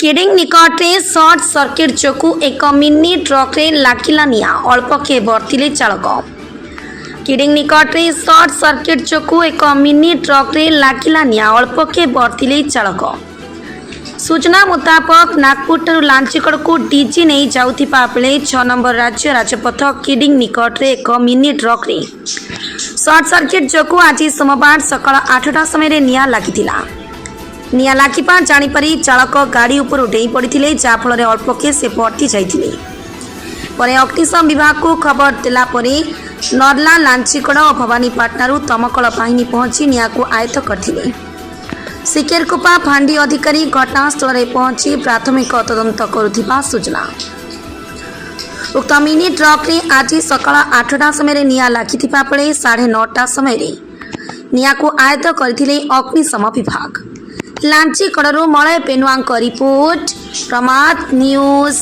Kidding निकटरे short circuit जोकु एक mini truck रे लागिला निया अल्पके बर्तिले चालक। किडिंग निकटरे सर्ट सर्किट जोकु एक मिनी ट्रक रे लागिला निया अल्पके बर्तिले चालक। सूचना मुताबक नागपुर लांजीगढ़ को डीजी नहीं जाउथिबा बेले 6 नंबर राज्य राजपथ किडिंग निकटरे एक मिनी ट्रक रे सर्ट सर्किट जोकु आज सोमवार सकाळ 8टा समय निया लागिथिला। निया लागिपा जानीपारी चालक गाड़ी उपर डेई पड़ते जहाँफल अल्पके से बर्ती जाइए। अग्निशम विभाग को खबर देला नरला लांजीगढ़ और भवानीपाटना दमकल बाहिनी पहुंची निया को आयत्त करथिले। सिकेरकुपा फुंडी अधिकारी घटनास्थल में पहुंची प्राथमिक तदंत करुथिबा सूचना। उक्त मिनी ट्रक रे आज सकाळ 8टा समय निया लागिथिबा बेले 9:30 समय निया को आयत्त करथिले अग्निशम विभाग। लांजीगढ़ मलय बेनुआ रिपोर्ट प्रमाद न्यूज।